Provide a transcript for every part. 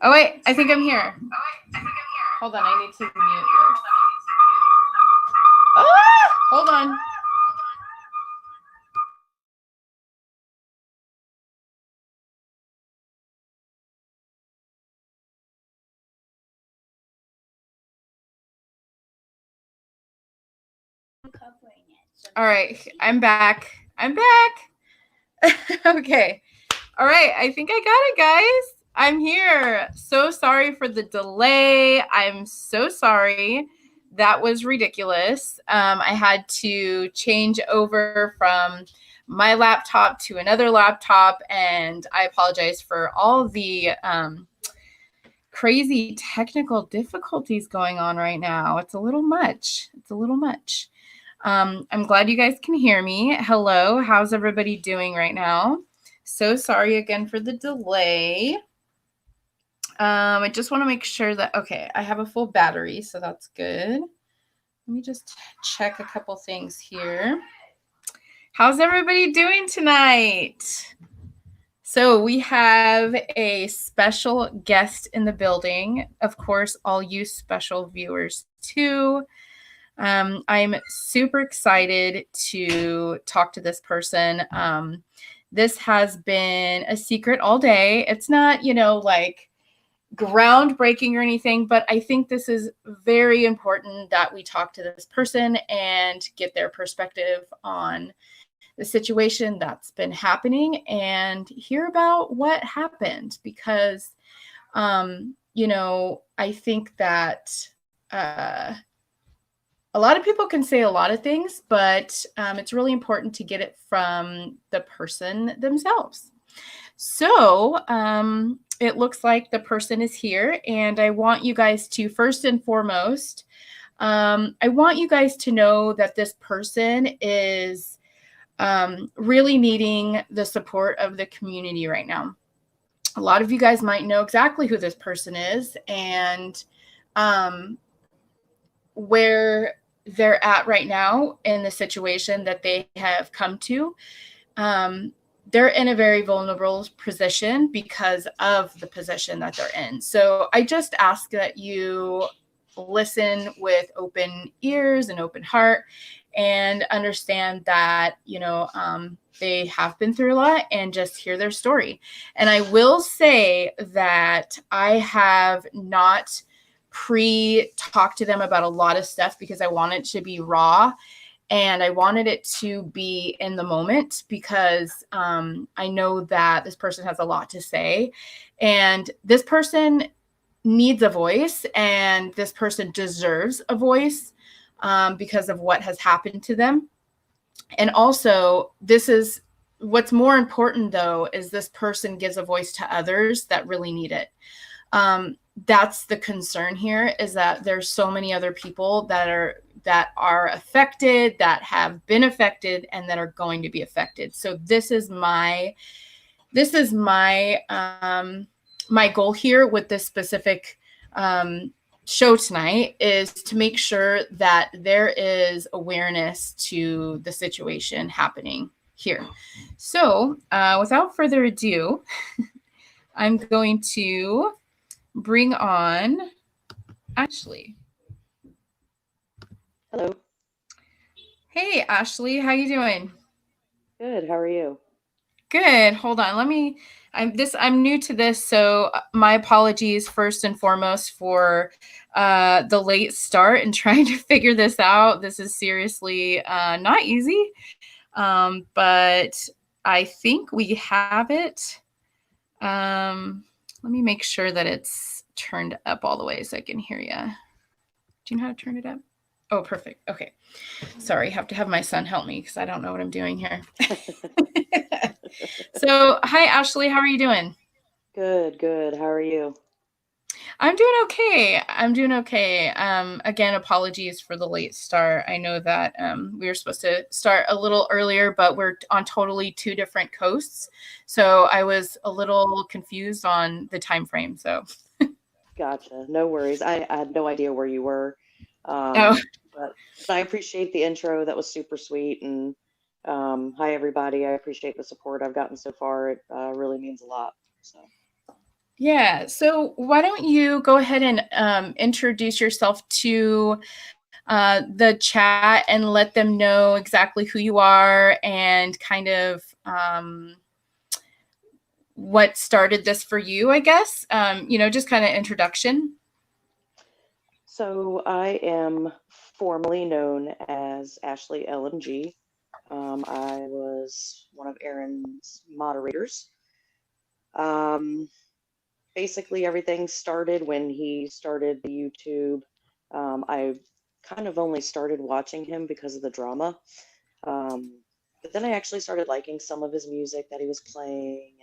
Oh, wait, I think I'm here. Hold on, I need to mute yours. Ah, hold on. All right, I'm back. Okay. All right, I think I got it, guys. I'm here. So sorry for the delay. I'm so sorry. That was ridiculous. I had to change over from my laptop to another laptop, and I apologize for all the crazy technical difficulties going on right now. It's a little much. I'm glad you guys can hear me. Hello, how's everybody doing right now? So sorry again for the delay. I just want to make sure that, okay, I have a full battery, so that's good. Let me just check a couple things here. How's everybody doing tonight? So we have a special guest in the building. Of course, all you special viewers too. I'm super excited to talk to this person. This has been a secret all day. It's not, like groundbreaking or anything, but I think this is very important that we talk to this person and get their perspective on the situation that's been happening and hear about what happened because, I think that a lot of people can say a lot of things, but it's really important to get it from the person themselves. So it looks like the person is here, and I want you guys to, first and foremost, I want you guys to know that this person is really needing the support of the community right now. A lot of you guys might know exactly who this person is and where they're at right now in the situation that they have come to. They're in a very vulnerable position because of the position that they're in. So I just ask that you listen with open ears and open heart and understand that, they have been through a lot and just hear their story. And I will say that I have not pre-talked to them about a lot of stuff because I want it to be raw and I wanted it to be in the moment because I know that this person has a lot to say and this person needs a voice and this person deserves a voice because of what has happened to them. And also, this is what's more important, though, is this person gives a voice to others that really need it. That's the concern here, is that there's so many other people that are affected, that have been affected, and that are going to be affected. So this is my my goal here with this specific show tonight is to make sure that there is awareness to the situation happening here. So without further ado, I'm going to bring on Ashley. Hello. Hey, Ashley, how you doing? Good. How are you? Good. Hold on. I'm new to this, so my apologies first and foremost for the late start and trying to figure this out. This is seriously not easy, but I think we have it. Let me make sure that it's turned up all the way so I can hear you. Do you know how to turn it up? Oh, perfect. Okay. Sorry, I have to have my son help me because I don't know what I'm doing here. So, hi, Ashley. How are you doing? Good. Good. How are you? I'm doing okay. Again, apologies for the late start. I know that we were supposed to start a little earlier, but we're on totally two different coasts. So I was a little confused on the time frame. So Gotcha. No worries. I had no idea where you were. oh, But I appreciate the intro. That was super sweet. And hi, everybody. I appreciate the support I've gotten so far. It really means a lot. So Yeah. So why don't you go ahead and introduce yourself to the chat and let them know exactly who you are and kind of what started this for you, I guess. Just kind of introduction. So I am formally known as AshleyLMG. I was one of Aaron's moderators. Um, Basically, everything started when he started the YouTube. I kind of only started watching him because of the drama. But then I actually started liking some of his music that he was playing,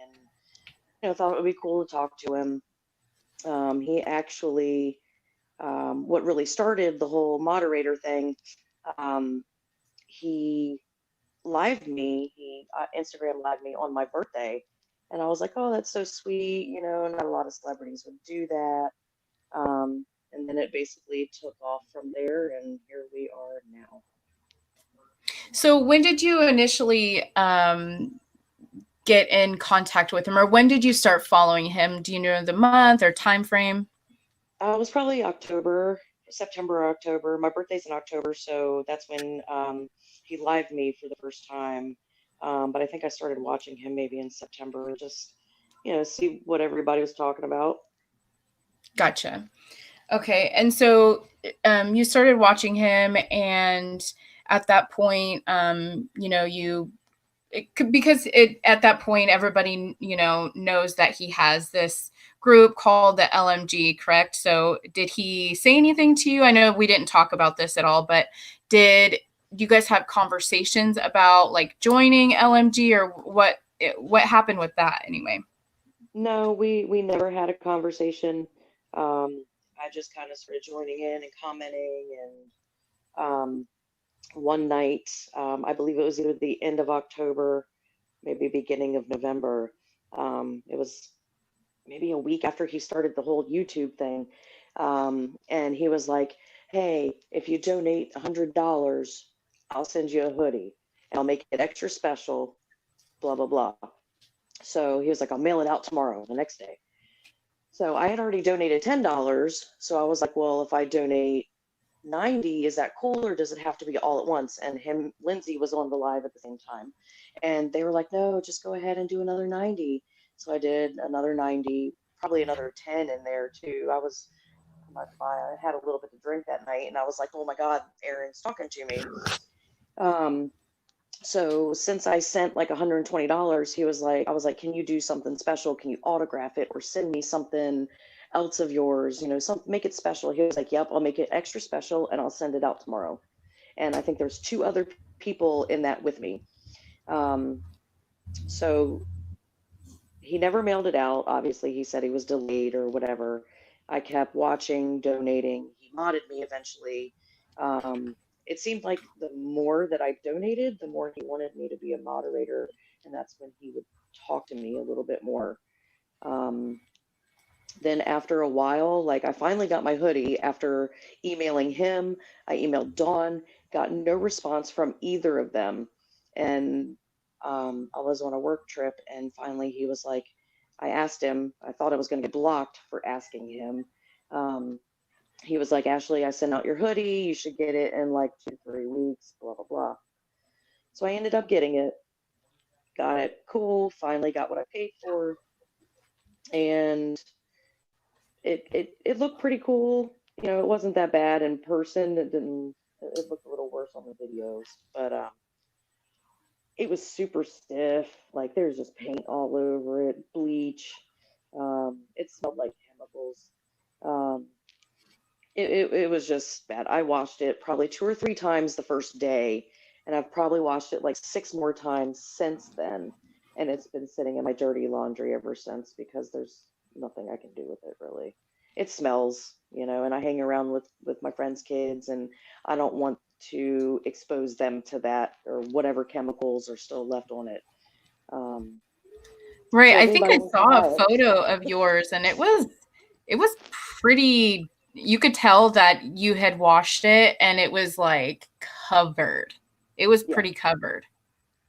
and thought it would be cool to talk to him. He actually, what really started the whole moderator thing, um, he he Instagram lived me on my birthday, and I was like, oh, that's so sweet. Not a lot of celebrities would do that. And then it basically took off from there, and here we are now. So when did you initially get in contact with him, or when did you start following him? Do you know the month or time frame? It was probably September or October. My birthday's in October, so that's when he lived me for the first time. But I think I started watching him maybe in September, just see what everybody was talking about. Gotcha. Okay. And so you started watching him, and at that point, because at that point everybody knows that he has this group called the LMG, correct? So did he say anything to you? I know we didn't talk about this at all, but did you guys have conversations about like joining LMG, or what happened with that anyway? No, we never had a conversation. I just kind of started joining in and commenting, and one night, I believe it was either the end of October, maybe beginning of November. It was maybe a week after he started the whole YouTube thing. And he was like, hey, if you donate $100, I'll send you a hoodie and I'll make it extra special, blah, blah, blah. So he was like, I'll mail it out tomorrow, the next day. So I had already donated $10. So I was like, well, if I donate 90, is that cool, or does it have to be all at once? And Lindsay was on the live at the same time, and they were like, no, just go ahead and do another 90. So I did another 90, probably another 10 in there too. I had a little bit to drink that night, and I was like, oh my God, Aaron's talking to me. So since I sent like $120, I was like, can you do something special? Can you autograph it or send me something else of yours? Make it special. He was like, yep, I'll make it extra special and I'll send it out tomorrow. And I think there's two other people in that with me. So he never mailed it out. Obviously, he said he was delayed or whatever. I kept watching, donating. He modded me eventually. It seemed like the more that I donated, the more he wanted me to be a moderator, and that's when he would talk to me a little bit more. Then after a while, like I finally got my hoodie after emailing him. I emailed Dawn, got no response from either of them. And I was on a work trip, and finally he was like, I asked him, I thought I was going to get blocked for asking him. He was like, Ashley, I sent out your hoodie. You should get it in like 2-3 weeks, blah, blah, blah. So I ended up getting it, got it cool, finally got what I paid for. And it looked pretty cool. It wasn't that bad in person. It looked a little worse on the videos, but it was super stiff. Like there's just paint all over it, bleach. It smelled like chemicals. Um, it was just bad. I washed it probably 2 or 3 times the first day, and I've probably washed it like 6 more times since then. And it's been sitting in my dirty laundry ever since because there's nothing I can do with it really. It smells, and I hang around with my friends' kids, and I don't want to expose them to that or whatever chemicals are still left on it. Right. So if I think anybody I wants to saw buy a it, photo of yours, and it was pretty, you could tell that you had washed it and it was like covered. It was yeah. pretty covered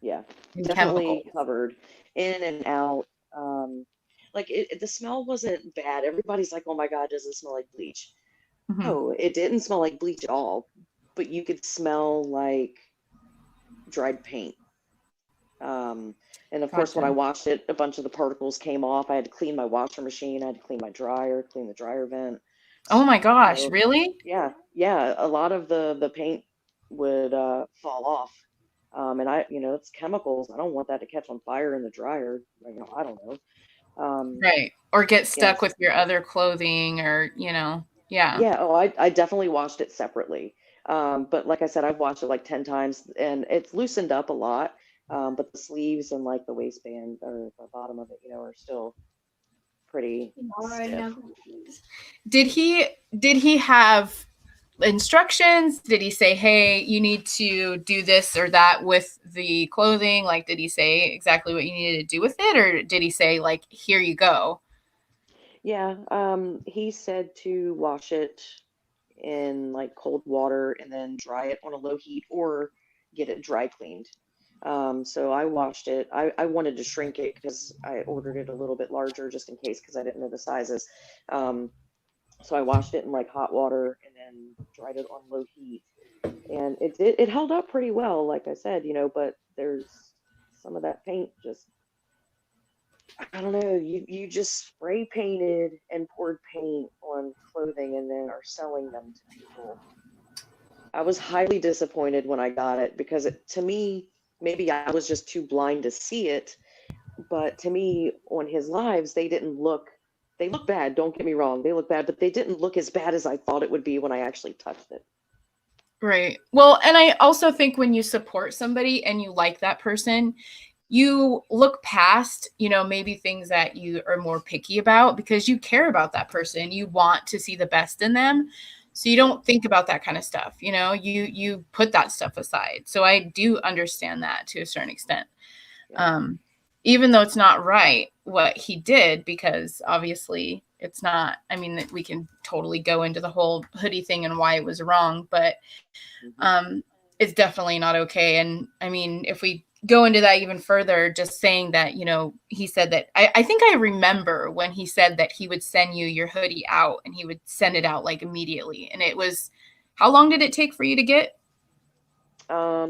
Yeah, in definitely chemicals. covered in and out. Um, Like the smell wasn't bad. Everybody's like, "Oh my God, does it smell like bleach?" Mhm. No, it didn't smell like bleach at all, but you could smell like dried paint. Um, and of course, when I Gotcha. washed it, a bunch of the particles came off. I had to clean my washer machine. I had to clean my dryer, clean the dryer vent. Oh my gosh, So really? yeah, yeah, a lot of the paint would fall off. And it's chemicals. I don't want that to catch on fire in the dryer. I don't know. Right. Or get stuck Yes. with your other clothing or, yeah. Yeah, oh, I definitely washed it separately. But like I said, I've washed it like 10 times and it's loosened up a lot. But the sleeves and like the waistband or the bottom of it, are still pretty stiff. Did he have instructions? Did he say, "Hey, you need to do this or that with the clothing?" Like, did he say exactly what you needed to do with it, or did he say like, "Here you go"? Yeah, he said to wash it in like cold water and then dry it on a low heat or get it dry cleaned. So I washed it. I wanted to shrink it because I ordered it a little bit larger just in case because I didn't know the sizes. Um, so I washed it in like hot water and then dried it on low heat. And it held up pretty well, like I said, but there's some of that paint just I don't know, you just spray painted and poured paint on clothing and then are selling them to people. I was highly disappointed when I got it because to me, maybe I was just too blind to see it, but to me, on his lives, they look bad, don't get me wrong, they look bad, but they didn't look as bad as I thought it would be when I actually touched it. Right. Well, and I also think when you support somebody and you like that person, you look past, maybe things that you are more picky about because you care about that person. You want to see the best in them. So you Yeah, don't think about that kind of stuff, you put that stuff aside. So I do understand that to a certain extent. yeah. Um, Even though it's not right what he did, because obviously it's not, I mean, we can totally go into the whole hoodie thing and why it was wrong, but Hmm. um, it's definitely not okay. And I mean, if we go into that even further, just saying that, he said that I think I remember when he said that he would send you your hoodie out and he would send it out like immediately. And it was, how long did it take for you to get?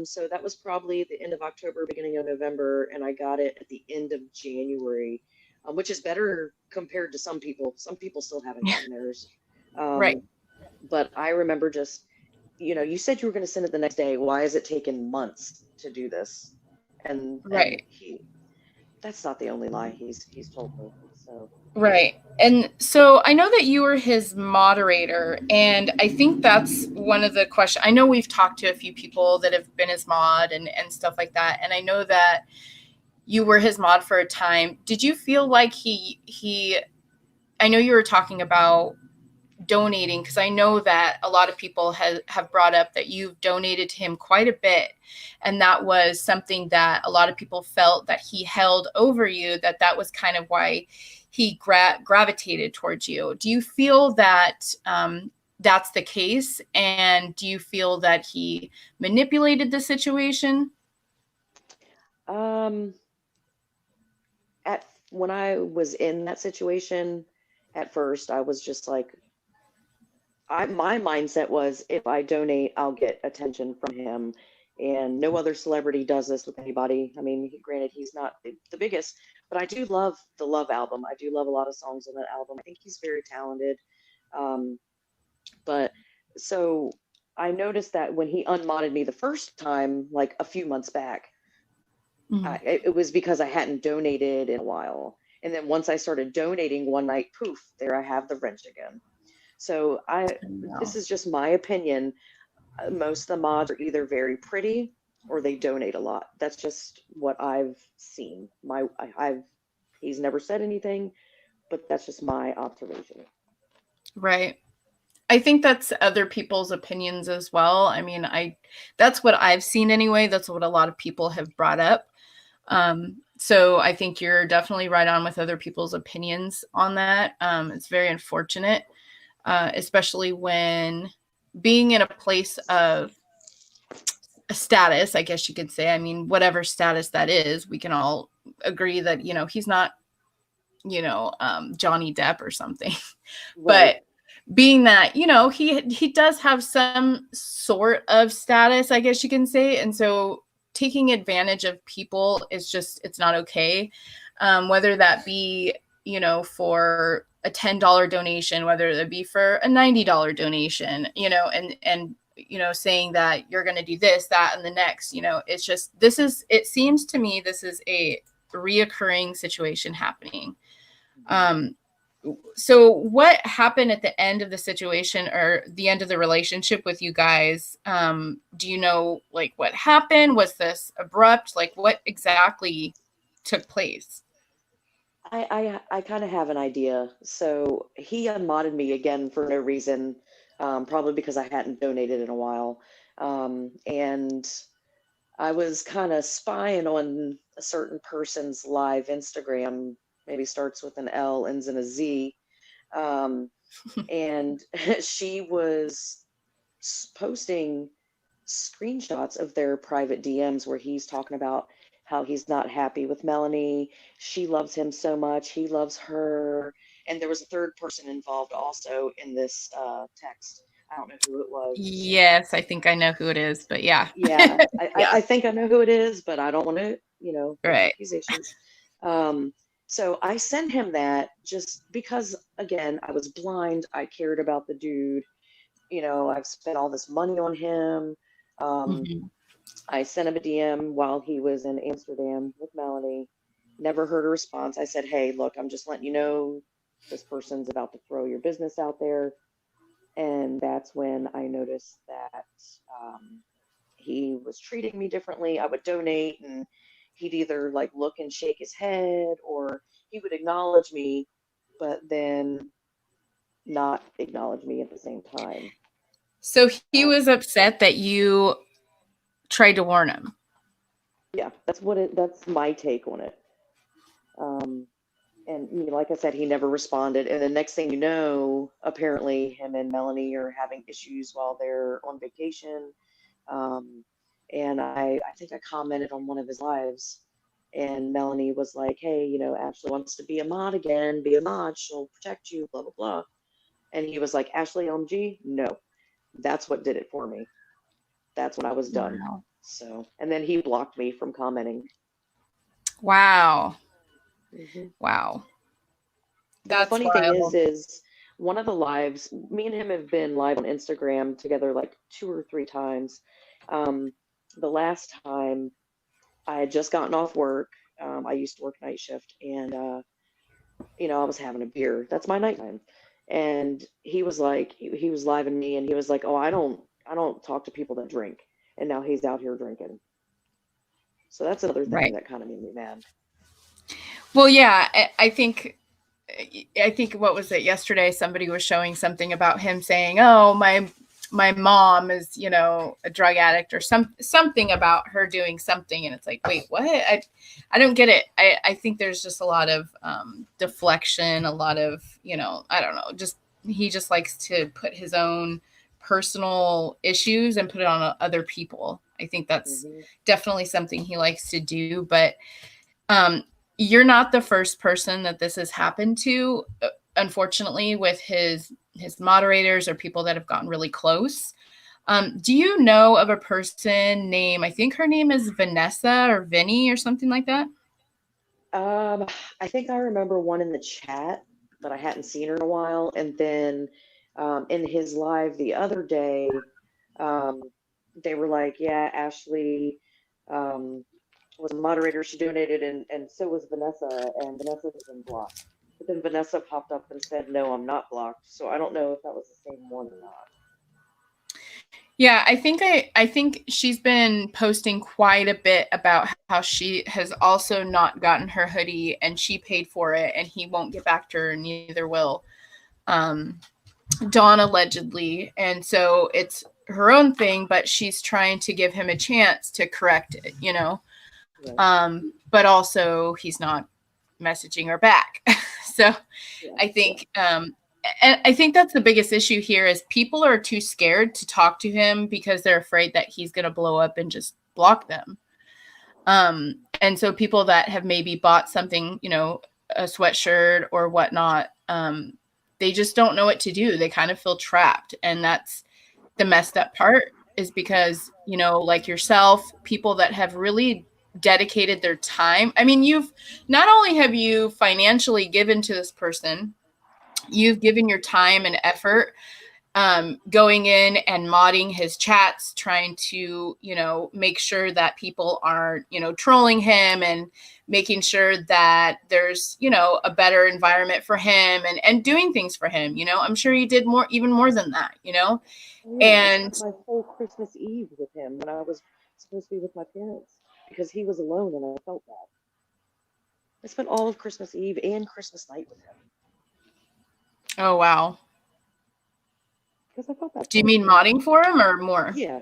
So that was probably the end of October, beginning of November, and I got it at the end of January, which is better compared to some people. Some people still haven't gotten theirs. Right. Um, but I remember just, you said you were going to send it the next day. Why has it taken months to do this? And Right. that's not the only lie he's told me. So, Right. And so I know that you were his moderator, and I think that's one of the questions. I know we've talked to a few people that have been his mod and stuff like that. And I know that you were his mod for a time. Did you feel like I know you were talking about donating, because I know that a lot of people have brought up that you've donated to him quite a bit, and that was something that a lot of people felt that he held over you, that was kind of why he gravitated towards you. Do you feel that that's the case, and do you feel that he manipulated the situation? um, at when I was in that situation, at first I was just like, my mindset was if I donate, I'll get attention from him. And no other celebrity does this with anybody. I mean, granted, he's not the biggest, but I do love the Love album. I do love a lot of songs on that album. I think he's very talented. Um, but so I noticed that when he unmodded me the first time, like a few months back, Mhm. it was because I hadn't donated in a while. And then once I started donating one night, poof, there I have the wrench again. So this No. is just my opinion. Most of the mods are either very pretty or they donate a lot. That's just what I've seen. He's never said anything, but that's just my observation. Right. I think that's other people's opinions as well. I mean, that's what I've seen anyway. That's what a lot of people have brought up. So I think you're definitely right on with other people's opinions on that. It's very unfortunate, especially when being in a place of a status, I guess you could say. I mean, whatever status that is, we can all agree that, he's not Johnny Depp or something. Right. But being that, he does have some sort of status, I guess you can say. And so taking advantage of people is just, it's not okay. Whether that be, for a $10 donation, whether that be for a $90 donation, and saying that you're going to do this, that, and the next, it's just, it seems to me, this is a reoccurring situation happening. So what happened at the end of the situation or the end of the relationship with you guys? Do you know, like, what happened? Was this abrupt? Like, what exactly took place? I kind of have an idea. So he unmodded me again for no reason, probably because I hadn't donated in a while. And I was kind of spying on a certain person's live Instagram, maybe starts with an L, ends in a Z. And she was posting screenshots of their private DMs where he's talking about how he's not happy with Melanie. She loves him so much. He loves her. And there was a third person involved also in this text. I don't know who it was. Yes, I think I know who it is, but yeah. Yeah, Yeah. I think I know who it is, but I don't want to, make Right. accusations. So I sent him that just because, again, I was blind. I cared about the dude. I've spent all this money on him. Um, Mhm. I sent him a DM while he was in Amsterdam with Melanie. Never heard a response. I said, hey, look, I'm just letting you know this person's about to throw your business out there. And that's when I noticed that he was treating me differently. I would donate and he'd either like look and shake his head or he would acknowledge me, but then not acknowledge me at the same time. So he Uh, was upset that you tried to warn him. yeah, that's my take on it. Um, and like I said, he never responded. And the next thing you know, apparently him and Melanie are having issues while they're on vacation. Um, and I think I commented on one of his lives, and Melanie was like, "Hey, Ashley wants to be a mod again. Be a mod. She'll protect you. Blah blah blah." And he was like, "AshleyLMG, no." That's what did it for me. That's when I was done. Wow. So, and then he blocked me from commenting. Wow. hmm Wow. And the That's funny thing wild. is one of the lives, me and him have been live on Instagram together like 2 or 3 times. Um, the last time I had just gotten off work. I used to work night shift, and I was having a beer. That's my nighttime. And he was like, he was live in me, and he was like, "Oh, I don't talk to people that drink." And now he's out here drinking. So that's another thing Right. that kind of made me mad. Well, yeah, I think what was it yesterday? Somebody was showing something about him saying, "Oh, my mom is, a drug addict," or something about her doing something, and it's like, wait, what? I don't get it. I think there's just a lot of deflection, a lot of, I don't know, just he just likes to put his own personal issues and put it on other people. I think that's hmm definitely something he likes to do, but um, you're not the first person that this has happened to, unfortunately, with his moderators or people that have gotten really close. Do you know of a person named, I think her name is Vanessa or Vinny or something like that? Um, I think I remember one in the chat, but I hadn't seen her in a while. And then in his live the other day, um, they were like, "Yeah, Ashley um, was a moderator. She donated, and so was Vanessa, and Vanessa's been blocked." But then Vanessa popped up and said, "No, I'm not blocked." So I don't know if that was the same one or not. Yeah, I think she's been posting quite a bit about how she has also not gotten her hoodie and she paid for it and he won't get back to her, and neither will um, Dawn allegedly. And so it's her own thing, but she's trying to give him a chance to correct it. Right. But also he's not messaging her back. So Yeah. I Yeah. think and I think that's the biggest issue here is people are too scared to talk to him because they're afraid that he's going to blow up and just block them. And so people that have maybe bought something, a sweatshirt or whatnot, they just don't know what to do. They kind of feel trapped. And that's the messed up part, is because, you know, like yourself, people that have really dedicated their time. I mean, you've not only have you financially given to this person, you've given your time and effort, going in and modding his chats, trying to, you know, make sure that people aren't, you know, trolling him, and making sure that there's, you know, a better environment for him, and doing things for him. You know, I'm sure you did more, even more than that, you know? Oh, yeah, I And spent my whole Christmas Eve with him when I was supposed to be with my parents because he was alone and I felt bad. I spent all of Christmas Eve and Christmas night with him oh, wow. because I felt bad Do you for him. mean modding for him or more? Yeah,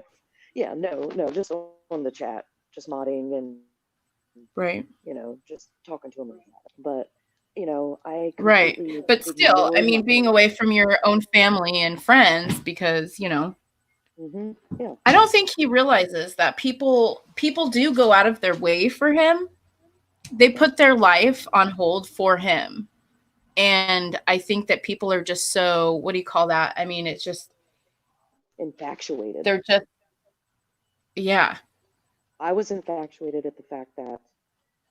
yeah, no, just on the chat, just modding and, Right. just talking to him. But, I Right. completely But still, I ignored my mean, being away from your own family and friends, because, you know, yeah, I don't think he realizes that people do go out of their way for him. They yeah, put their life on hold for him. And I think that people are just so, what do you call that? I mean, it's just, infatuated. they're just, yeah. I was infatuated at the fact that,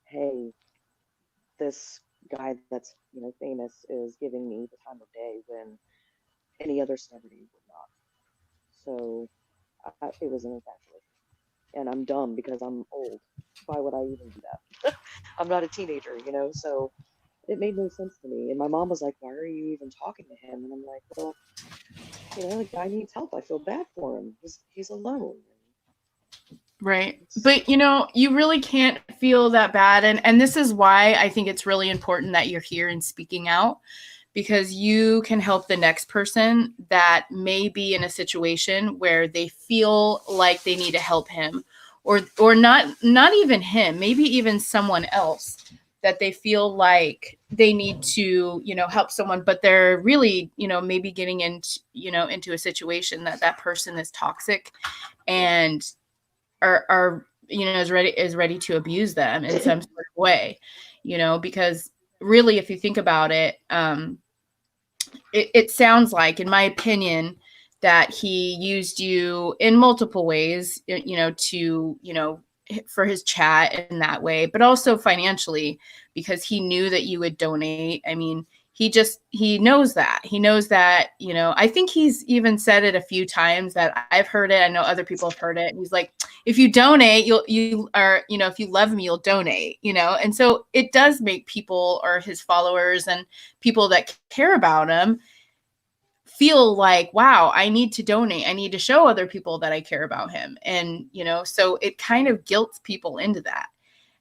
hey, this guy that's, famous is giving me the time of day when any other celebrity would not. So it was an infatuation. And I'm dumb because I'm old. Why would I even do that? I'm not a teenager, so it made no sense to me. And my mom was like, why are you even talking to him? And I'm like, well, the guy needs help. I feel bad for him. He's alone. Right. It's, But, you know, you really can't feel that bad. And this is why I think it's really important that you're here and speaking out, because you can help the next person that may be in a situation where they feel like they need to help him, or not even him, maybe even someone else, that they feel like they need to, you know, help someone, but they're really, you know, maybe getting into, you know, into a situation that that person is toxic, yeah. and are you know, is ready to abuse them in some sort of way, you know, because really, if you think about it, it sounds like, in my opinion, that he used you in multiple ways, you know, to, you know, for his chat in that way, but also financially, because he knew that you would donate. I mean, he knows that, you know, I think he's even said it a few times, that I've heard it, I know other people have heard it, and he's like, if you donate, you are, you know, if you love me, you'll donate, you know. And so it does make people, or his followers and people that care about him, feel like, wow, I need to donate. I need to show other people that I care about him. And, you know, so it kind of guilts people into that.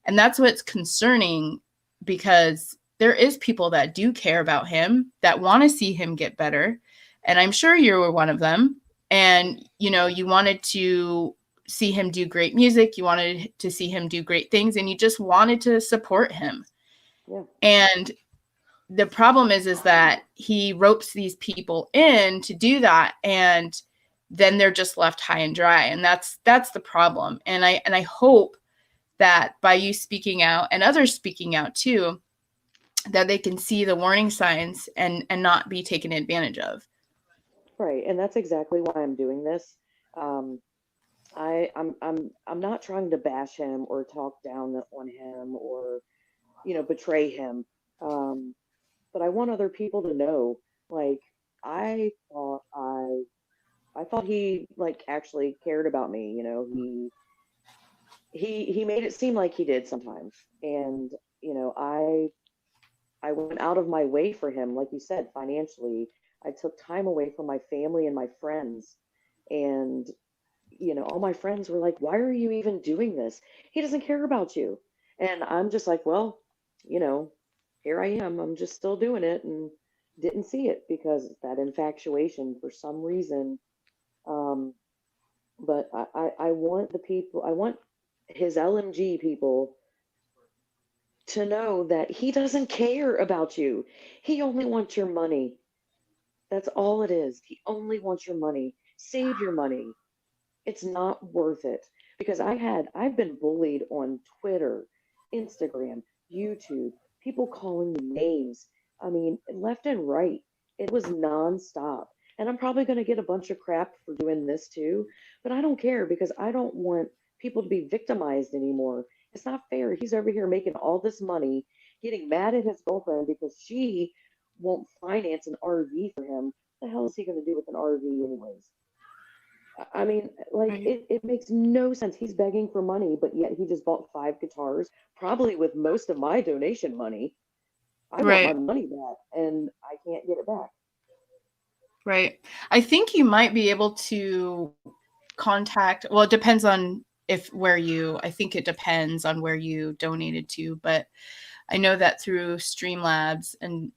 And that's what's concerning, because there is people that do care about him, that want to see him get better. And I'm sure you were one of them. And, you know, you wanted to see him do great music. You wanted to see him do great things, and you just wanted to support him. Yeah. And the problem is that he ropes these people in to do that, and then they're just left high and dry. And that's the problem. And I hope that by you speaking out, and others speaking out too, that they can see the warning signs, and not be taken advantage of. Right. And that's exactly why I'm doing this. Um, I'm not trying to bash him or talk down on him or, betray him. Um, but I want other people to know, like, I thought I thought he like actually cared about me, he made it seem like he did sometimes. And, I went out of my way for him, like you said, financially. I took time away from my family and my friends. And, all my friends were like, why are you even doing this? He doesn't care about you. And I'm just like, well, you know, here I am. I'm just still doing it and didn't see it because that infatuation for some reason. Um, but I want the people, I want his LMG people to know that he doesn't care about you. He only wants your money. That's all it is. He only wants your money. Save your money. It's not worth it because I've been bullied on Twitter, Instagram, YouTube, people calling me names. I mean, left and right. It was nonstop. And I'm probably going to get a bunch of crap for doing this too, but I don't care because I don't want people to be victimized anymore. It's not fair. He's over here making all this money, getting mad at his girlfriend because she won't finance an RV for him. What the hell is he going to do with an RV anyways? I mean, like Right. it makes no sense. He's begging for money, but yet he just bought 5 guitars, probably with most of my donation money. I want my Right. money back, and I can't get it back. Right. I think you might be able to contact, well, it depends on I think it depends on where you donated to, but I know that through Streamlabs and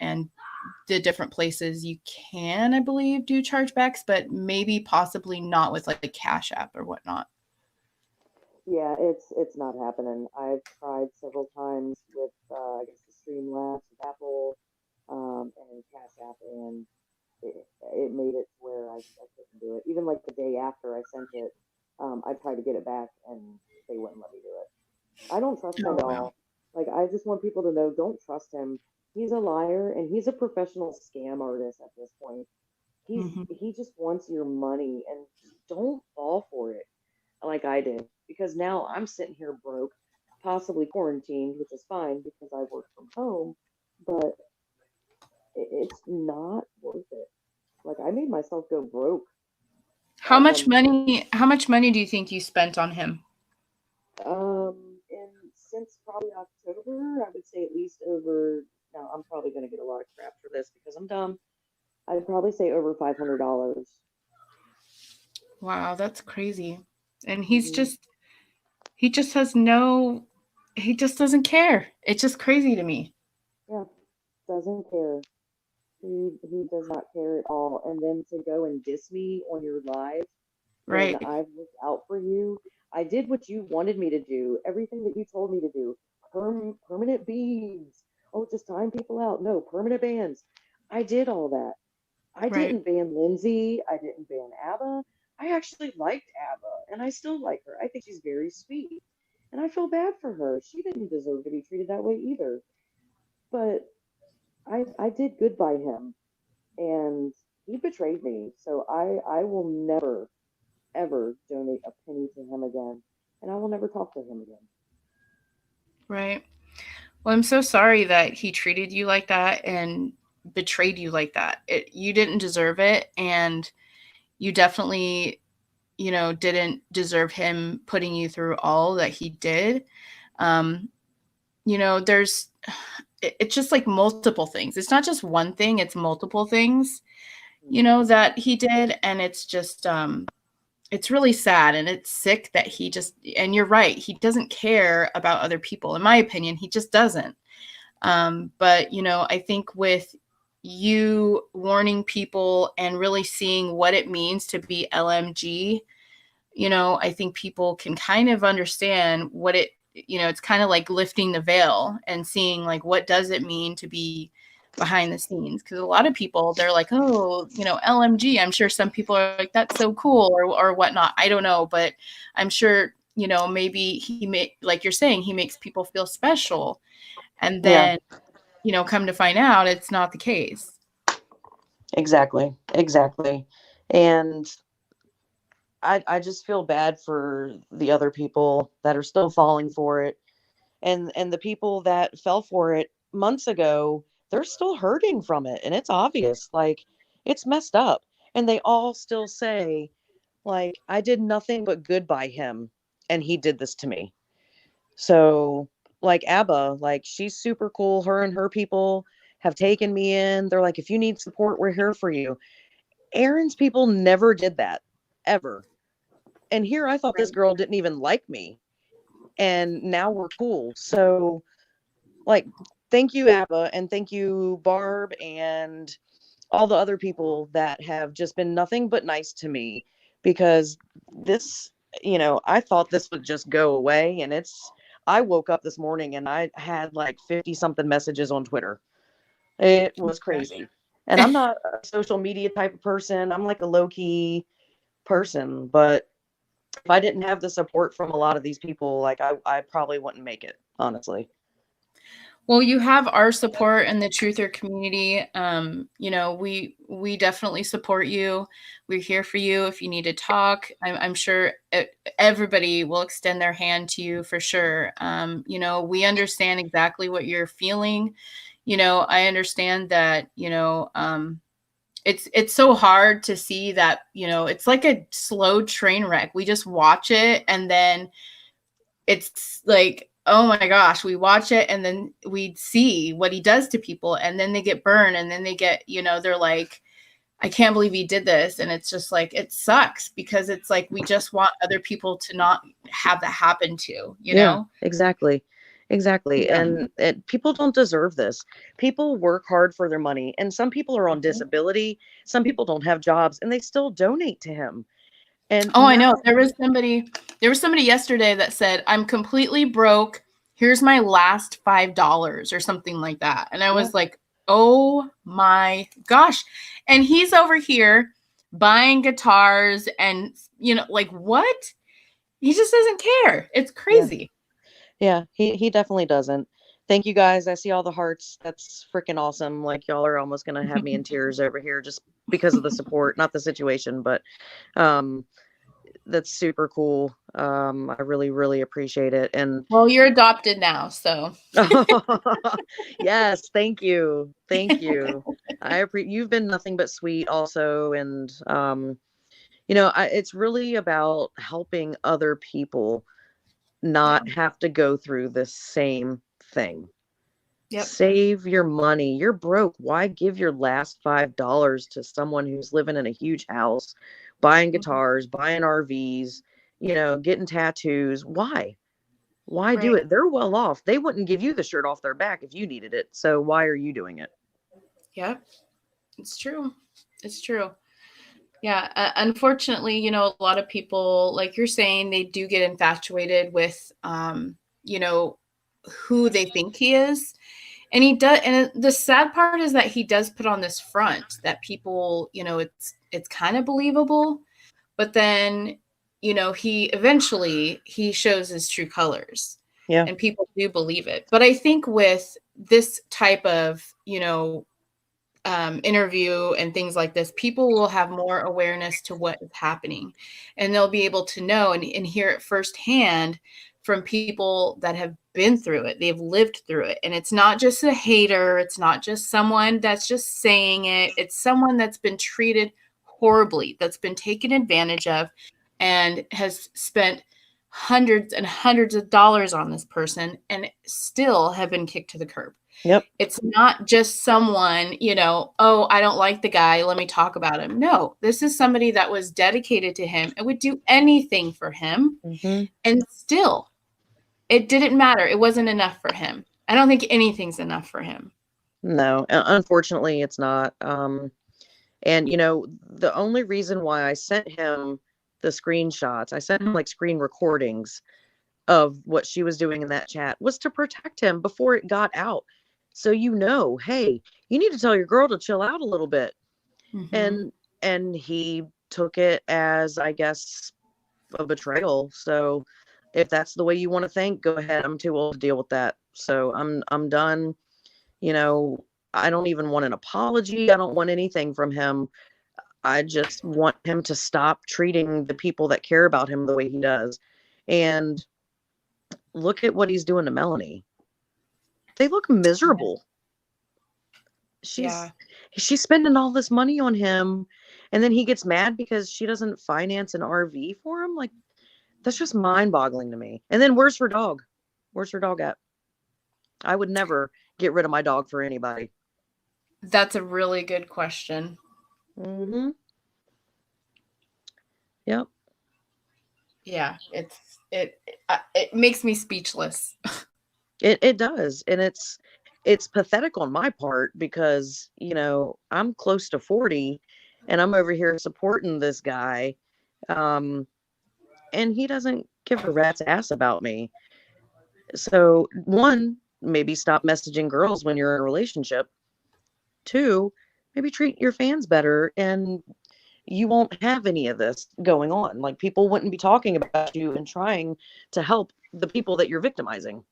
the different places you can, I believe, do chargebacks, but maybe possibly not with like a Cash App or whatnot. Yeah, it's not happening. I've tried several times with I guess the Streamlabs with Apple and Cash App, and it made it where I couldn't do it. Even like the day after I sent it, I tried to get it back, and they wouldn't let me do it. I don't trust him Oh, at wow. all. Like, I just want people to know, don't trust him. He's a liar, and he's a professional scam artist at this point. Hmm. He just wants your money, and just don't fall for it like I did, because now I'm sitting here broke, possibly quarantined, which is fine because I work from home, but it's not worth it. Like, I made myself go broke when How much money do you think you spent on him? and since probably October, I would say at least over. Now I'm probably going to get a lot of crap for this because I'm dumb. I'd probably say over $500. Wow, that's crazy. And Hmm. he just has no, he just doesn't care. It's just crazy to me. Yeah, doesn't care. He does not care at all. And then to go and diss me on your live when Right. I've looked out for you. I did what you wanted me to do, everything that you told me to do. Permanent beans. Oh, just time people out. No, permanent bans. I did all that. I Right. didn't ban Lindsay. I didn't ban ABBA. I actually liked ABBA, and I still like her. I think she's very sweet. And I feel bad for her. She didn't deserve to be treated that way either. But I did good by him, and he betrayed me. So I will never, ever donate a penny to him again. And I will never talk to him again. Right. Well, I'm so sorry that he treated you like that and betrayed you like that. You didn't deserve it. And you definitely, didn't deserve him putting you through all that he did. Um, there's, it's just like multiple things. It's not just one thing, it's multiple things, Mhm. that he did. And it's just, it's really sad and it's sick that and you're right, he doesn't care about other people. In my opinion, he just doesn't. But, I think with you warning people and really seeing what it means to be LMG, I think people can kind of understand it's kind of like lifting the veil and seeing like, what does it mean to be behind the scenes? Because a lot of people, they're like, oh, LMG. I'm sure some people are like, that's so cool or whatnot. I don't know, but I'm sure, maybe like you're saying, he makes people feel special. And Yeah, then, come to find out it's not the case. exactly. Exactly. And I just feel bad for the other people that are still falling for it. And the people that fell for it months ago, they're still hurting from it. And it's obvious. Like, it's messed up. And they all still say, like, I did nothing but good by him. And he did this to me. So, like ABBA, like she's super cool. Her and her people have taken me in. They're like, if you need support, we're here for you. Aaron's people never did that, ever. And here I thought this Right. girl didn't even like me. And now we're cool. So, like, thank you, ABBA, and thank you, Barb, and all the other people that have just been nothing but nice to me because this, I thought this would just go away. And I woke up this morning and I had like 50 something messages on Twitter. It was crazy. And I'm not a social media type of person. I'm like a low key person. But if I didn't have the support from a lot of these people, like I probably wouldn't make it, honestly. Well, you have our support in the truther community. We definitely support you. We're here for you if you need to talk. I'm sure everybody will extend their hand to you for sure. We understand exactly what you're feeling. I understand that, it's so hard to see that, it's like a slow train wreck. We just watch it and then it's like, oh my gosh, we watch it and then we see what he does to people and then they get burned and then they get, they're like, I can't believe he did this. And it's just like, it sucks because it's like, we just want other people to not have that happen to, Yeah, exactly. Exactly. Yeah. And people don't deserve this. People work hard for their money, and some people are on Mhm. disability. Some people don't have jobs, and they still donate to him. And Oh, I know. now, There was somebody yesterday that said, I'm completely broke. Here's my last $5 or something like that. And I yeah, was like, oh my gosh. And he's over here buying guitars and, like what? He just doesn't care. It's yeah, crazy. yeah, he definitely doesn't. Thank you guys. I see all the hearts. That's freaking awesome. Like, y'all are almost gonna have me in tears over here just because of the support, not the situation, but um that's super cool. I really, really appreciate it. And Well, you're adopted now, so. yes, thank you. Thank you. You've been nothing but sweet also. And, it's really about helping other people Yeah. not have to go through the same thing. Yep. Save your money. You're broke. Why give your last $5 to someone who's living in a huge house, buying Mhm. guitars, buying RVs, getting tattoos? Why? Why do Right. it? They're well off. They wouldn't give you the shirt off their back if you needed it. So why are you doing it? Yep. It's true. It's true. Yeah, unfortunately, a lot of people, like you're saying, they do get infatuated with, you know, who they think he is. And he does, and the sad part is that he does put on this front that people, it's kind of believable, but then, he shows his true colors Yeah. and people do believe it. But I think with this type of, interview and things like this, people will have more awareness to what is happening and they'll be able to know and hear it firsthand from people that have been through it. They've lived through it. And it's not just a hater. It's not just someone that's just saying it. It's someone that's been treated horribly, that's been taken advantage of and has spent hundreds and hundreds of dollars on this person and still have been kicked to the curb. Yep. It's not just someone, oh, I don't like the guy. Let me talk about him. No, this is somebody that was dedicated to him and would do anything for him. Hmm. And still, it didn't matter. It wasn't enough for him. I don't think anything's enough for him. No, unfortunately, it's not. And the only reason why I sent him the screenshots, I sent him like screen recordings of what she was doing in that chat, was to protect him before it got out. So hey, you need to tell your girl to chill out a little bit. Mm-hmm. And he took it as, I guess, a betrayal. So if that's the way you want to think, go ahead. I'm too old to deal with that. So I'm done. You know, I don't even want an apology. I don't want anything from him. I just want him to stop treating the people that care about him the way he does. And look at what he's doing to Melanie. They look miserable. Yeah. She's she's spending all this money on him, and then he gets mad because she doesn't finance an RV for him. Like, that's just mind-boggling to me. And then where's her dog? Where's her dog at? I would never get rid of my dog for anybody. That's a really good question. Mm-hmm. Yep. Yeah, it makes me speechless. It does. And it's pathetic on my part because, I'm close to 40 and I'm over here supporting this guy. Um, and he doesn't give a rat's ass about me. So, one, maybe stop messaging girls when you're in a relationship. Two, maybe treat your fans better and you won't have any of this going on. Like, people wouldn't be talking about you and trying to help the people that you're victimizing.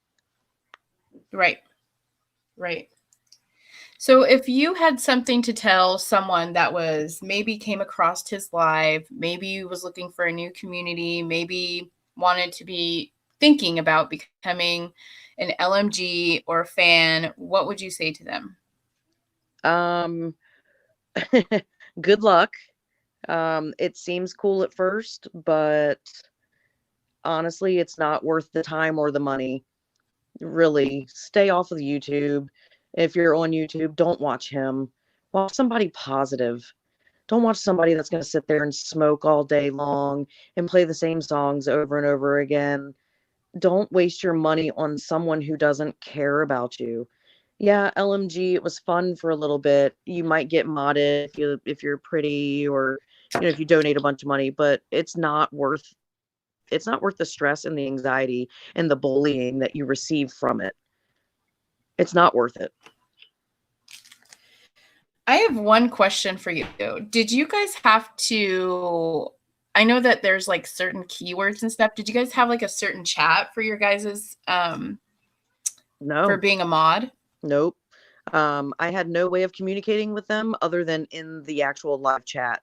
Right. Right. So if you had something to tell someone that was maybe came across his live, maybe was looking for a new community, maybe wanted to be thinking about becoming an LMG or a fan, what would you say to them? Um, good luck. It seems cool at first, but honestly, it's not worth the time or the money. Really, stay off of YouTube. If you're on YouTube, don't watch him. Watch somebody positive. Don't watch somebody that's going to sit there and smoke all day long and play the same songs over and over again. Don't waste your money on someone who doesn't care about you. Yeah, LMG, it was fun for a little bit. You might get modded if you're pretty, or if you donate a bunch of money, but it's not worth the stress and the anxiety and the bullying that you receive from it. It's not worth it. I have one question for you. Did you guys have to, I know that there's like certain keywords and stuff. Did you guys have like a certain chat for your guys's for No. being a mod? Nope. I had no way of communicating with them other than in the actual live chat.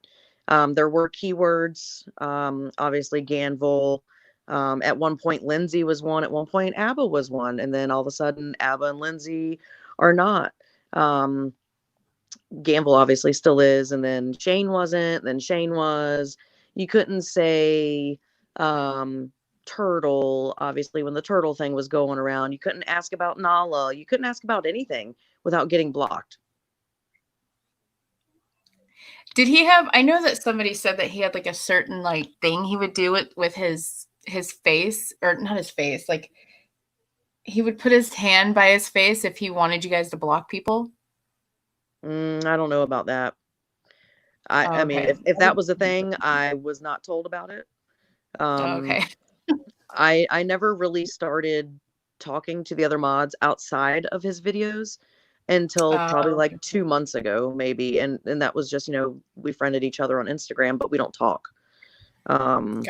There were keywords, obviously Ganville. At one point, Lindsay was one. At one point, ABBA was one. And then all of a sudden, ABBA and Lindsay are not. Um, Ganville obviously still is. And then Shane wasn't. Then Shane was. You couldn't say Turtle, obviously, when the Turtle thing was going around. You couldn't ask about Nala. You couldn't ask about anything without getting blocked. Did he have, I know that somebody said that he had like a certain like thing he would do it with his face, or not his face, like he would put his hand by his face if he wanted you guys to block people. I don't know about that. I mean, Okay. if that was a thing, I was not told about it. Um, Okay. I never really started talking to the other mods outside of his videos until probably Okay. like 2 months ago, maybe. And that was just, we friended each other on Instagram, but we don't talk. Gotcha.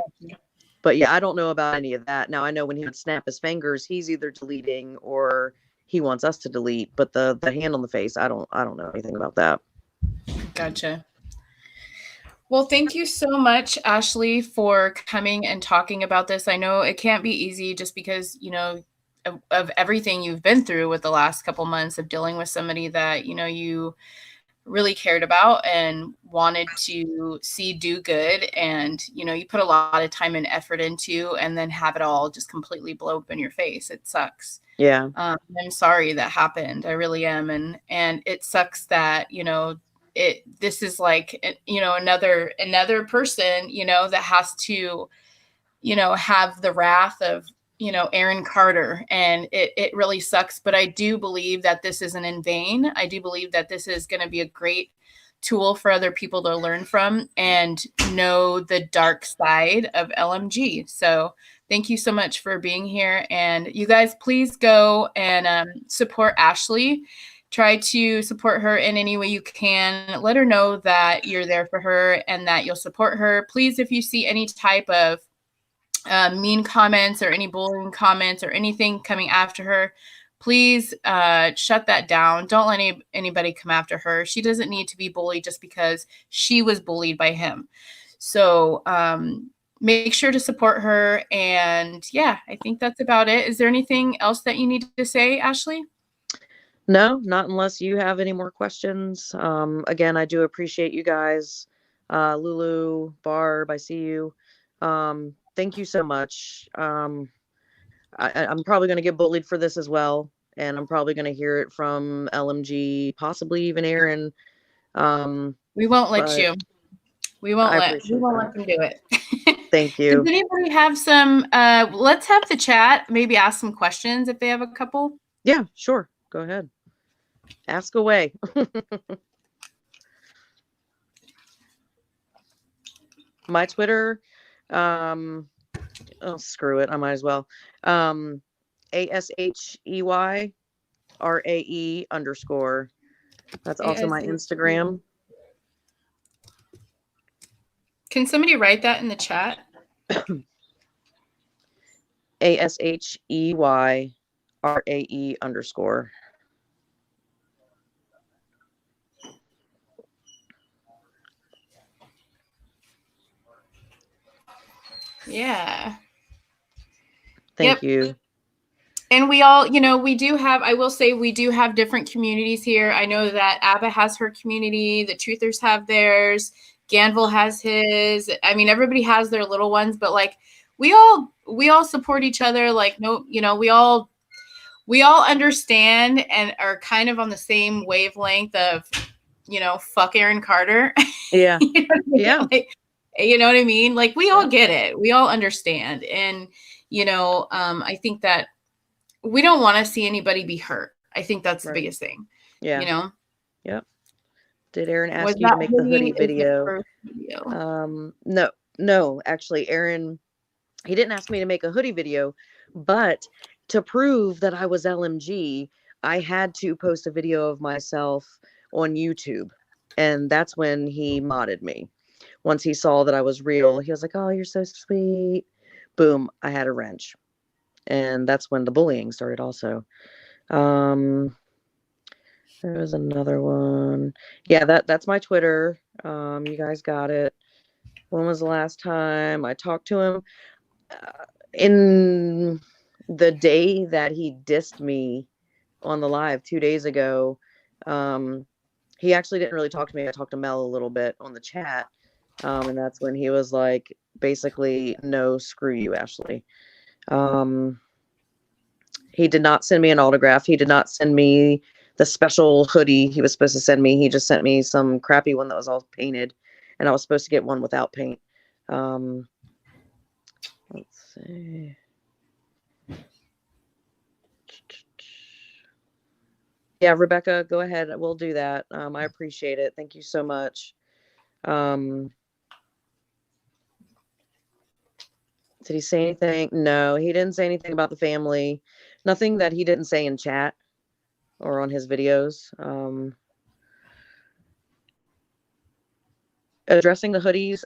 But yeah, I don't know about any of that. Now I know when he would snap his fingers, he's either deleting or he wants us to delete. But the hand on the face, I don't know anything about that. Gotcha. Well, thank you so much, Ashley, for coming and talking about this. I know it can't be easy just because, of everything you've been through with the last couple months of dealing with somebody that, you really cared about and wanted to see do good. And, you put a lot of time and effort into, and then have it all just completely blow up in your face. It sucks. Yeah. I'm sorry that happened. I really am. And it sucks that, this is like, another person, that has to, have the wrath of, Aaron Carter. And it really sucks. But I do believe that this isn't in vain. I do believe that this is going to be a great tool for other people to learn from and know the dark side of LMG. So thank you so much for being here. And you guys, please go and support Ashley. Try to support her in any way you can. Let her know that you're there for her and that you'll support her. Please, if you see any type of mean comments or any bullying comments or anything coming after her, please shut that down. Don't let anybody come after her. She doesn't need to be bullied just because she was bullied by him. So make sure to support her. And yeah, I think that's about it. Is there anything else that you need to say, Ashley? No, not unless you have any more questions. Again, I do appreciate you guys. Lulu, Barb, I see you. Thank you so much. I'm probably going to get bullied for this as well. And I'm probably going to hear it from LMG, possibly even Aaron. We won't let But you. We I won't appreciate let that. them do it. Thank Does you. anybody have some let's have the chat, maybe ask some questions if they have a couple. Yeah, sure. Go ahead. Ask away. My Twitter, oh, screw it. I might as well. AshleyRae_. That's also my Instagram. Can somebody write that in the chat? AshleyRae_. Yeah. Thank you. And we all, we do have, I will say, we do have different communities here. I know that ABBA has her community, the Truthers have theirs, Ganville has his. I mean, everybody has their little ones, but like we all support each other. Like, no, we all understand and are kind of on the same wavelength of, fuck Aaron Carter. Yeah. Yeah. Like, you know what I mean? Like, we all get it. We all understand. And, I think that we don't want to see anybody be hurt. I think that's the biggest thing. Yeah. Yep. Did Aaron ask Was you to make the hoodie is the video? first video? No, actually, Aaron, he didn't ask me to make a hoodie video, but to prove that I was LMG, I had to post a video of myself on YouTube. And that's when he modded me. Once he saw that I was real, he was like, "Oh, you're so sweet." Boom, I had a wrench. And that's when the bullying started also. There was another one. Yeah, that's my Twitter. You guys got it. When was the last time I talked to him? In the day that he dissed me on the live 2 days ago. He actually didn't really talk to me. I talked to Mel a little bit on the chat. And that's when he was like, basically, no, screw you, Ashley. He did not send me an autograph. He did not send me the special hoodie he was supposed to send me. He just sent me some crappy one that was all painted, and I was supposed to get one without paint. Let's see. Yeah, Rebecca, go ahead. We'll do that. I appreciate it. Thank you so much. Did he say anything? No, he didn't say anything about the family. Nothing that he didn't say in chat or on his videos. Addressing the hoodies,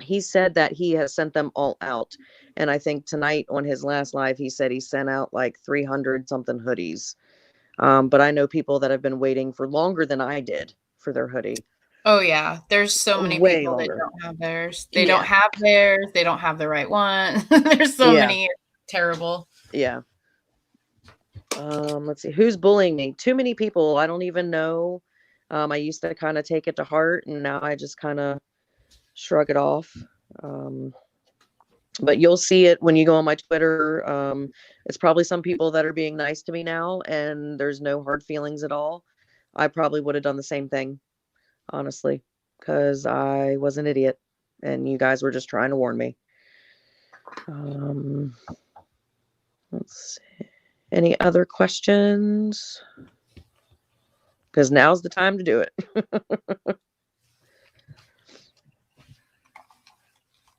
he said that he has sent them all out. And I think tonight on his last live, he said he sent out like 300 something hoodies. But I know people that have been waiting for longer than I did for their hoodie. Oh yeah, there's so many Way people longer. that don't have theirs. They don't have theirs. They don't have the right one. There's so many. Terrible. Yeah. Let's see. Who's bullying me? Too many people. I don't even know. I used to kind of take it to heart, and now I just kind of shrug it off. But you'll see it when you go on my Twitter. It's probably some people that are being nice to me now, and there's no hard feelings at all. I probably would have done the same thing, honestly, because I was an idiot, and you guys were just trying to warn me. Let's see. Any other questions? Because now's the time to do it.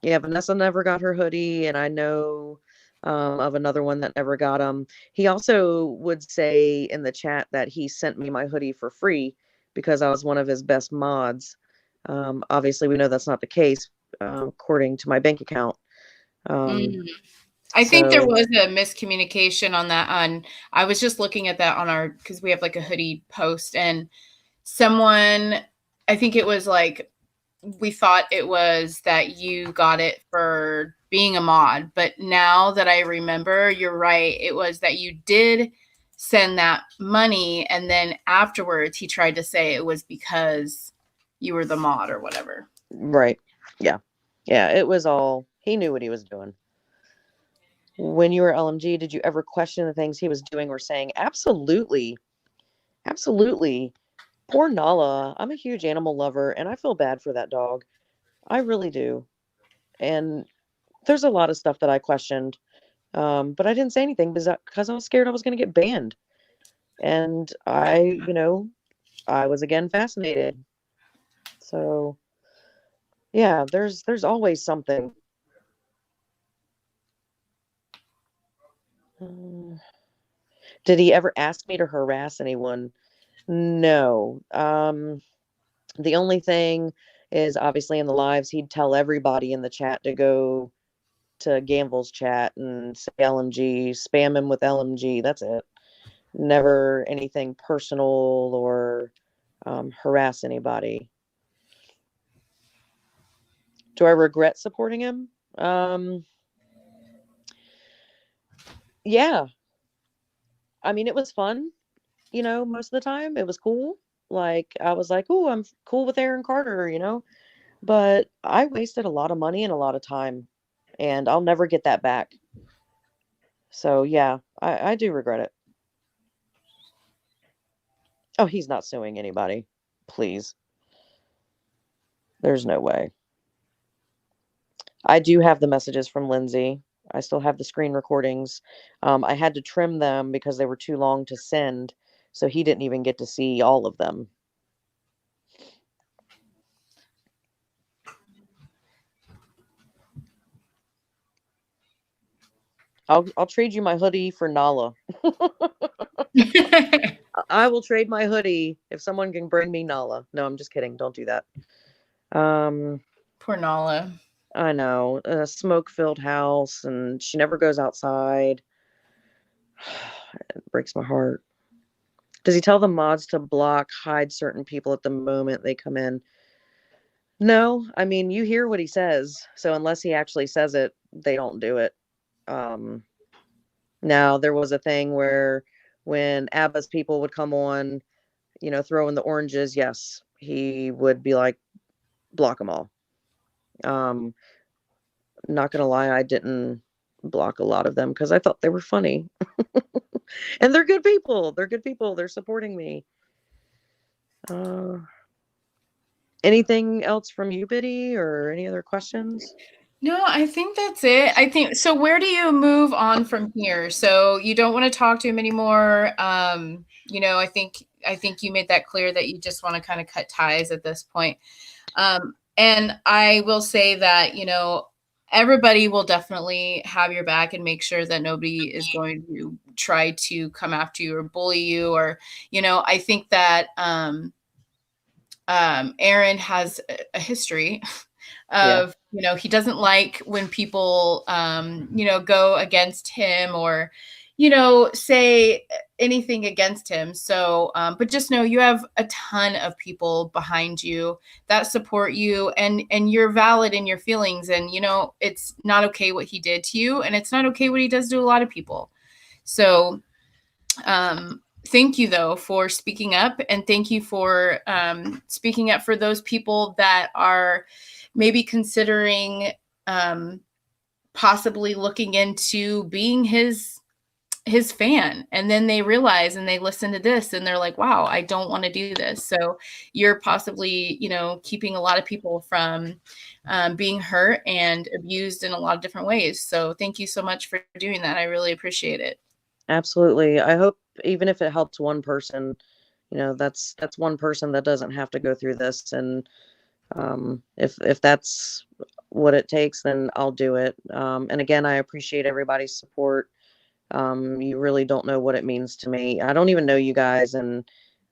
Yeah, Vanessa never got her hoodie, and I know of another one that never got them. He also would say in the chat that he sent me my hoodie for free because I was one of his best mods. Obviously, we know that's not the case, according to my bank account. I think there was a miscommunication on that. I was just looking at that on our, because we have like a hoodie post, and someone, I think it was like, we thought it was that you got it for being a mod, but now that I remember, you're right. It was that you did send that money, and then afterwards he tried to say it was because you were the mod or whatever. Right. Yeah. Yeah. It was all, he knew what he was doing. When you were LMG, did you ever question the things he was doing or saying? Absolutely. Absolutely. Poor Nala. I'm a huge animal lover, and I feel bad for that dog. I really do. And there's a lot of stuff that I questioned, but I didn't say anything because I was scared I was going to get banned. And I was again fascinated. So, yeah, there's always something. Did he ever ask me to harass anyone? No. The only thing is obviously in the lives, he'd tell everybody in the chat to go to Ganville's chat and say LMG, spam him with LMG. That's it. Never anything personal or harass anybody. Do I regret supporting him? Um, yeah, I mean, it was fun, most of the time. It was cool. Like, I was like, oh, I'm cool with Aaron Carter. But I wasted a lot of money and a lot of time, and I'll never get that back. So, yeah, I do regret it. Oh, he's not suing anybody. Please. There's no way. I do have the messages from Lindsay. I still have the screen recordings. I had to trim them because they were too long to send, so he didn't even get to see all of them. I'll trade you my hoodie for Nala. I will trade my hoodie if someone can bring me Nala. No, I'm just kidding. Don't do that. Poor Nala. I know, a smoke-filled house, and she never goes outside. It breaks my heart. Does he tell the mods to block, hide certain people at the moment they come in? No, I mean, you hear what he says. So unless he actually says it, they don't do it. Now, there was a thing where when Abba's people would come on, throw in the oranges, yes, he would be like, block them all. Not gonna lie, I didn't block a lot of them because I thought they were funny. And they're good people. They're good people. They're supporting me. Anything else from you, Biddy, or any other questions? No, I think that's it. I think so. Where do you move on from here? So you don't want to talk to him anymore. I think you made that clear that you just want to kind of cut ties at this point. And I will say that, everybody will definitely have your back and make sure that nobody is going to try to come after you or bully you, or, I think that Aaron has a history of, he doesn't like when people, go against him or, say anything against him. So, but just know you have a ton of people behind you that support you, and you're valid in your feelings. And, it's not okay what he did to you, and it's not okay what he does to a lot of people. So, thank you though for speaking up, and thank you for speaking up for those people that are maybe considering possibly looking into being his fan, and then they realize and they listen to this and they're like, wow, I don't want to do this. So you're possibly keeping a lot of people from being hurt and abused in a lot of different ways. So thank you so much for doing that. I really appreciate it. Absolutely. I hope even if it helps one person, that's one person that doesn't have to go through this. And if that's what it takes, then I'll do it. And again, I appreciate everybody's support. You really don't know what it means to me. I don't even know you guys, and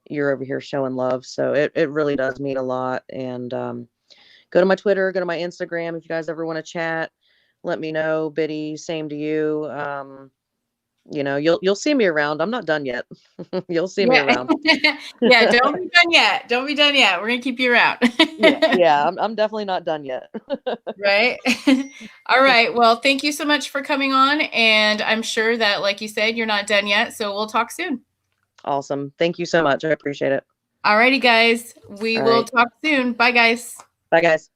you're over here showing love. So it really does mean a lot. And go to my Twitter, go to my Instagram. If you guys ever want to chat, let me know. Biddy, same to you. You'll see me around. I'm not done yet. You'll see me around. Yeah, don't be done yet. Don't be done yet. We're gonna keep you around. Yeah, I'm definitely not done yet. Right. All right. Well, thank you so much for coming on. And I'm sure that, like you said, you're not done yet. So we'll talk soon. Awesome. Thank you so much. I appreciate it. All righty, guys. We will talk soon. Bye, guys. Bye, guys.